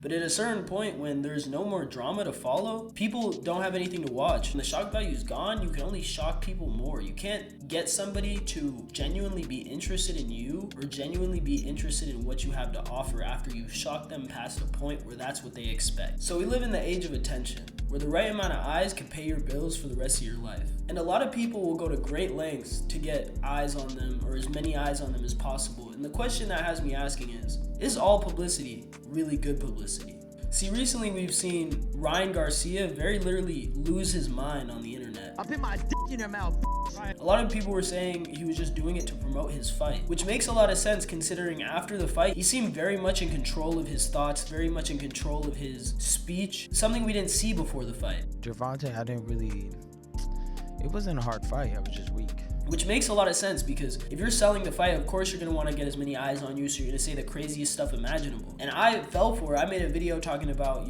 But at a certain point, when there's no more drama to follow, people don't have anything to watch. When the shock value is gone, you can only shock people more. You can't get somebody to genuinely be interested in you or genuinely be interested in what you have to offer after you've shocked them past a point where that's what they expect. So we live in the age of attention, where the right amount of eyes can pay your bills for the rest of your life. And a lot of people will go to great lengths to get eyes on them, or as many eyes on them as possible. And the question that has me asking is all publicity really good publicity? See, recently we've seen Ryan Garcia very literally lose his mind on the internet. I put my dick in your mouth. A lot of people were saying he was just doing it to promote his fight, which makes a lot of sense considering after the fight, he seemed very much in control of his thoughts, very much in control of his speech, something we didn't see before the fight. Gervonta, it wasn't a hard fight, I was just weak. Which makes a lot of sense because if you're selling the fight, of course you're going to want to get as many eyes on you, so you're going to say the craziest stuff imaginable. And I fell for it. I made a video talking about,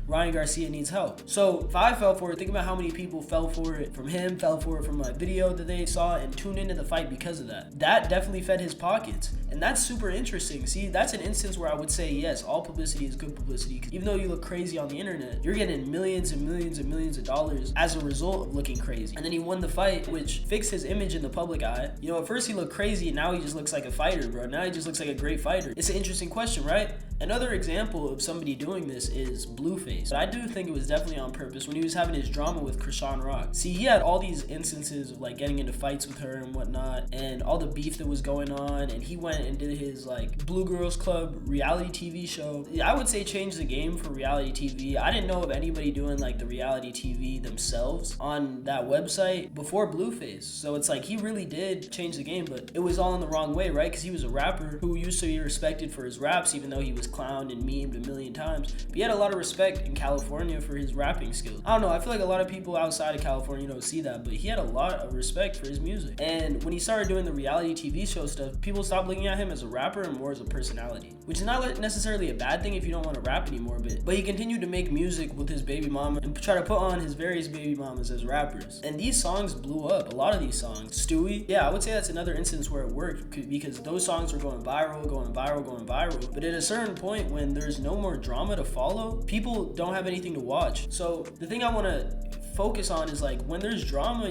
Ryan Garcia needs help. So if I fell for it, think about how many people fell for it from him, fell for it from my video that they saw, and tuned into the fight because of that. That definitely fed his pockets. And that's super interesting. See, that's an instance where I would say, yes, all publicity is good publicity. Because even though you look crazy on the internet, you're getting millions and millions and millions of dollars as a result of looking crazy. And then he won the fight, which fixed his image in the public eye. At first he looked crazy, and now he just looks like a fighter, bro. Now he just looks like a great fighter. It's an interesting question, right? Another example of somebody doing this is Blueface. But I do think it was definitely on purpose when he was having his drama with Krishan Rock. See, he had all these instances of getting into fights with her and whatnot, and all the beef that was going on, and he went and did his Blue Girls Club reality TV show. I would say changed the game for reality TV. I didn't know of anybody doing the reality TV themselves on that website before Blueface. So it's he really did change the game, but it was all in the wrong way, right? Because he was a rapper who used to be respected for his raps, even though he was clowned and memed a million times. But he had a lot of respect in California for his rapping skills. I don't know, I feel like a lot of people outside of California don't see that, but he had a lot of respect for his music. And when he started doing the reality TV show stuff, people stopped looking at him as a rapper and more as a personality, which is not necessarily a bad thing if you don't want to rap anymore, but he continued to make music with his baby mama and try to put on his various baby mamas as rappers. And these songs blew up, a lot of these songs. Stewie, yeah, I would say that's another instance where it worked because those songs were going viral. But at a certain point, when there's no more drama to follow, people don't have anything to watch. So the thing I want to focus on is when there's drama,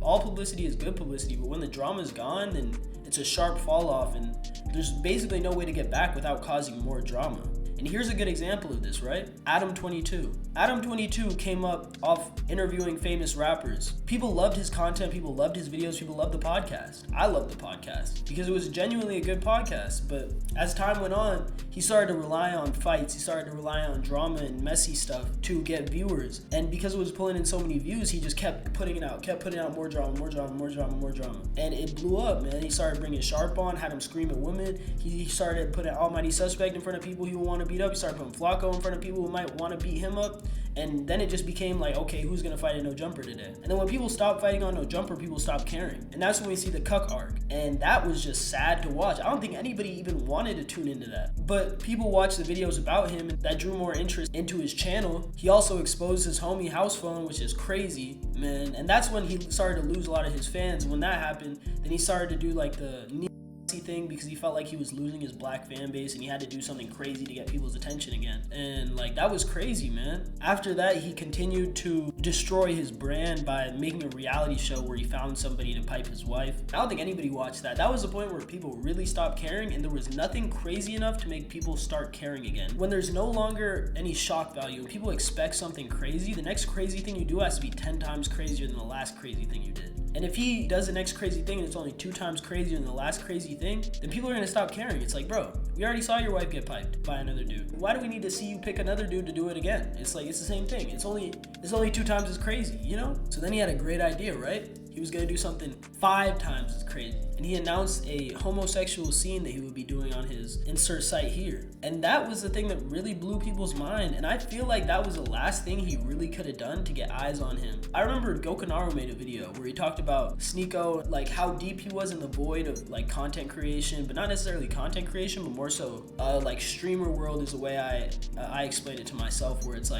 all publicity is good publicity, but when the drama is gone, then it's a sharp fall off, and there's basically no way to get back without causing more drama. And here's a good example of this, right? Adam 22. Adam 22 came up off interviewing famous rappers. People loved his content, people loved his videos, people loved the podcast. I loved the podcast because it was genuinely a good podcast. But as time went on, he started to rely on fights, he started to rely on drama and messy stuff to get viewers. And because it was pulling in so many views, he just kept putting out more drama. And it blew up, man. He started bringing Sharp on, had him scream at women. He started putting Almighty Suspect in front of people he would want to beat up. He started putting Flacco in front of people who might want to beat him up. And then it just became okay, who's going to fight a no jumper today? And then when people stopped fighting on no jumper, people stopped caring. And that's when we see the cuck arc. And that was just sad to watch. I don't think anybody even wanted to tune into that. But people watched the videos about him, and that drew more interest into his channel. He also exposed his homie house phone, which is crazy, man. And that's when he started to lose a lot of his fans. When that happened, then he started to do the thing because he felt like he was losing his black fan base and he had to do something crazy to get people's attention again. And that was crazy, man. After that, he continued to destroy his brand by making a reality show where he found somebody to pipe his wife. I don't think anybody watched that. That was the point where people really stopped caring, and there was nothing crazy enough to make people start caring again. When there's no longer any shock value and people expect something crazy, the next crazy thing you do has to be 10 times crazier than the last crazy thing you did. And if he does the next crazy thing and it's only 2 times crazier than the last crazy thing, then people are gonna stop caring. It's bro, we already saw your wife get piped by another dude. Why do we need to see you pick another dude to do it again? It's the same thing. It's only 2 times as crazy, So then he had a great idea, right? He was gonna do something 5 times as crazy. And he announced a homosexual scene that he would be doing on his insert site here. And that was the thing that really blew people's mind. And I feel like that was the last thing he really could have done to get eyes on him. I remember Gokanaru made a video where he talked about Sneeko, how deep he was in the void of content creation, but not necessarily content creation, but more so streamer world is the way I explained it to myself, where it's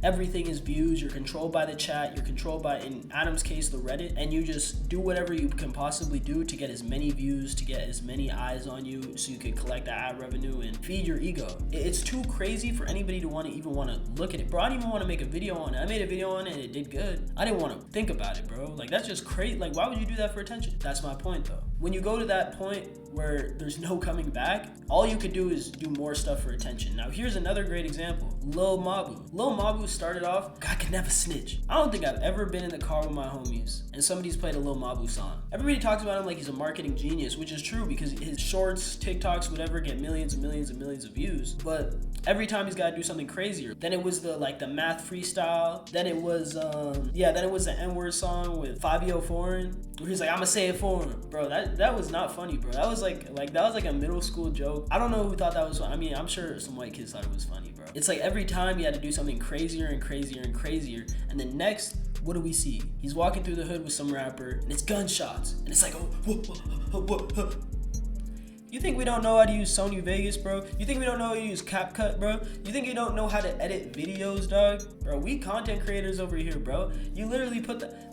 everything is views, you're controlled by the chat, you're controlled by, in Adam's case, the Reddit, and you just do whatever you can possibly do to get as many views, to get as many eyes on you so you can collect the ad revenue and feed your ego. It's too crazy for anybody to even want to look at it. Bro, I didn't even want to make a video on it. I made a video on it and it did good. I didn't want to think about it, bro. Like, that's just crazy. Like, why would you do that for attention? That's my point, though. When you go to that point where there's no coming back, all you could do is do more stuff for attention. Now, here's another great example. Lil Mabu. Lil Mabu started off, I could never snitch. I don't think I've ever been in the car with my homies and somebody's played a Lil Mabu song. Everybody talks about him like he's a marketing genius, which is true because his shorts, TikToks, whatever, get millions and millions and millions of views. But every time he's got to do something crazier. Then it was the math freestyle. Then it was the N-word song with Fabio Foreign, where he's like, I'ma say it for him. Bro, that was not funny, bro. That was like a middle school joke. I don't know who thought that was funny. I mean, I'm sure some white kids thought it was funny, bro. It's like every time he had to do something crazier and crazier and crazier. And then next, what do we see? He's walking through the hood with some rapper and it's gunshots. And it's like, oh. You think we don't know how to use Sony Vegas, bro? You think we don't know how to use CapCut, bro? You think you don't know how to edit videos, dog? Bro, we content creators over here, bro. You literally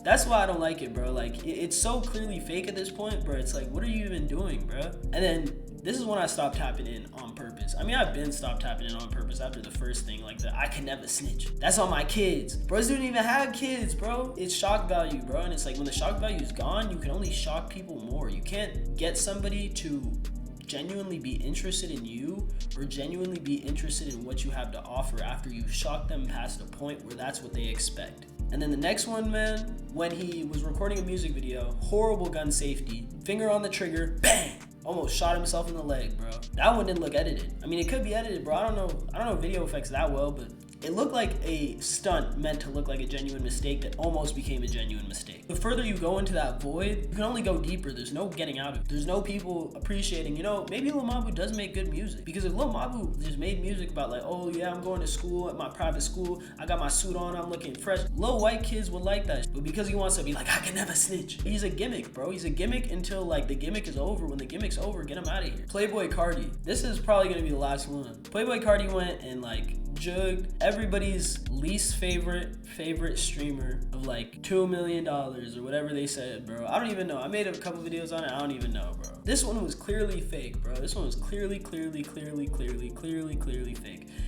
that's why I don't like it, bro. Like, it's so clearly fake at this point, bro. It's like, what are you even doing, bro? And then this is when I stopped tapping in on purpose. I mean, I've been stopped tapping in on purpose after the first thing, like I can never snitch. That's on my kids. Bros don't even have kids, bro. It's shock value, bro. And it's like, when the shock value is gone, you can only shock people more. You can't get somebody to genuinely be interested in you or genuinely be interested in what you have to offer after you shock them past a point where that's what they expect. And then the next one, man, when he was recording a music video, horrible gun safety, finger on the trigger, bang, almost shot himself in the leg, bro. That one didn't look edited. I mean, it could be edited, bro. I don't know video effects that well, but it looked like a stunt meant to look like a genuine mistake that almost became a genuine mistake. The further you go into that void, you can only go deeper. There's no getting out of it. There's no people appreciating, maybe Lil Mabu does make good music. Because if Lil Mabu just made music about like, oh yeah, I'm going to school at my private school, I got my suit on, I'm looking fresh, little white kids would like that. But because he wants to be like, I can never snitch. He's a gimmick, bro. He's a gimmick until like the gimmick is over. When the gimmick's over, get him out of here. Playboi Carti. This is probably gonna be the last one. Playboi Carti went and like jugged everybody's least favorite streamer of like $2 million or whatever they said, bro. I don't even know. I made a couple videos on it. I don't even know, bro. This one was clearly fake, bro. This one was clearly fake.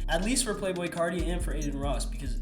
At least for Playboi Carti and for Aiden Ross, because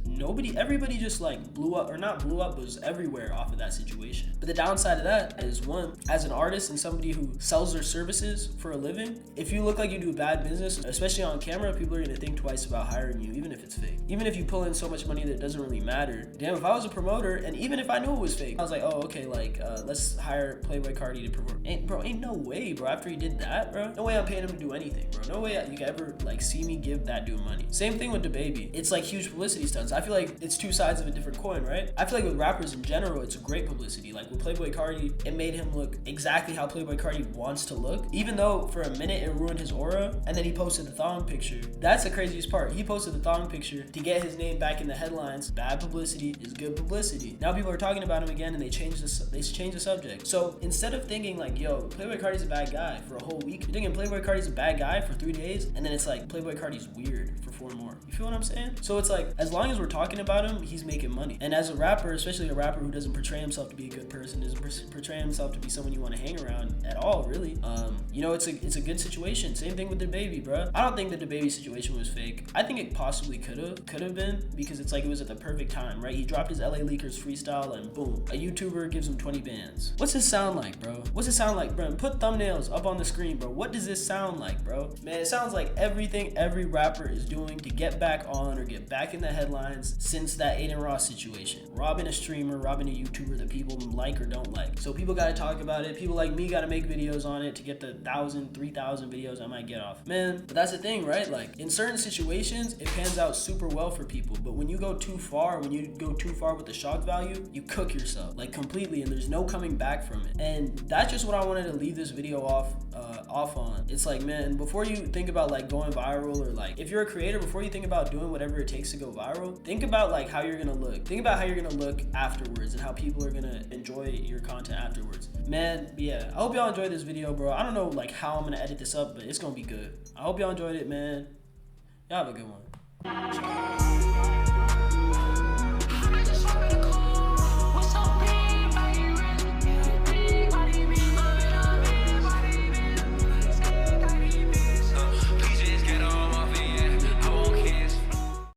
everybody just like blew up, or not blew up, but was everywhere off of that situation. But the downside of that is, one, as an artist and somebody who sells their services for a living, if you look like you do bad business, especially on camera, people are gonna think twice about hiring you, even if it's fake. Even if you pull in so much money that it doesn't really matter. Damn, if I was a promoter, and even if I knew it was fake, I was like, oh, okay, like, let's hire Playboi Carti to promote. Ain't no way, bro. After he did that, bro, no way I'm paying him to do anything, bro. No way you could ever, like, see me give that dude money. Same thing with DaBaby. It's like huge publicity stunts. I feel like it's two sides of a different coin, right? I feel like with rappers in general, it's a great publicity. Like with Playboi Carti, it made him look exactly how Playboi Carti wants to look, even though for a minute it ruined his aura, and then he posted the thong picture. That's the craziest part. He posted the thong picture to get his name back in the headlines. Bad publicity is good publicity. Now people are talking about him again, and they changed the subject. So instead of thinking like, yo, Playboi Carti's a bad guy for a whole week, you're thinking Playboi Carti's a bad guy for 3 days, and then it's like Playboi Carti's weird for 4 more. You feel what I'm saying? So it's like, as long as we're talking about him, he's making money. And as a rapper, especially a rapper who doesn't portray himself to be a good person, doesn't portray himself to be someone you want to hang around at all, really, it's a good situation. Same thing with DaBaby, bro. I don't think the DaBaby situation was fake. I think it possibly could have been, because it's like it was at the perfect time, right? He dropped his LA Leakers freestyle and boom, a YouTuber gives him 20 bands. What's it sound like, bro? What's it sound like, bro? Put thumbnails up on the screen, bro. What does this sound like, bro? Man, it sounds like everything every rapper is doing to get back on or get back in the headlines since that Aiden Ross situation. Robbing a streamer, robbing a YouTuber that people like or don't like. So people gotta talk about it. People like me gotta make videos on it to get the 1,000, 3,000 videos I might get off. Man, but that's the thing, right? Like, in certain situations, it pans out super well for people. But when you go too far, with the shock value, you cook yourself, like, completely, and there's no coming back from it. And that's just what I wanted to leave this video off on. It's like, man, before you think about like going viral, or like, if you're a creator, before you think about doing whatever it takes to go viral, think about like how you're gonna look. Think about how you're gonna look afterwards and how people are gonna enjoy your content afterwards. Man, yeah, I hope y'all enjoyed this video, bro. I don't know like how I'm gonna edit this up, but it's gonna be good. I hope y'all enjoyed it, man. Y'all have a good one.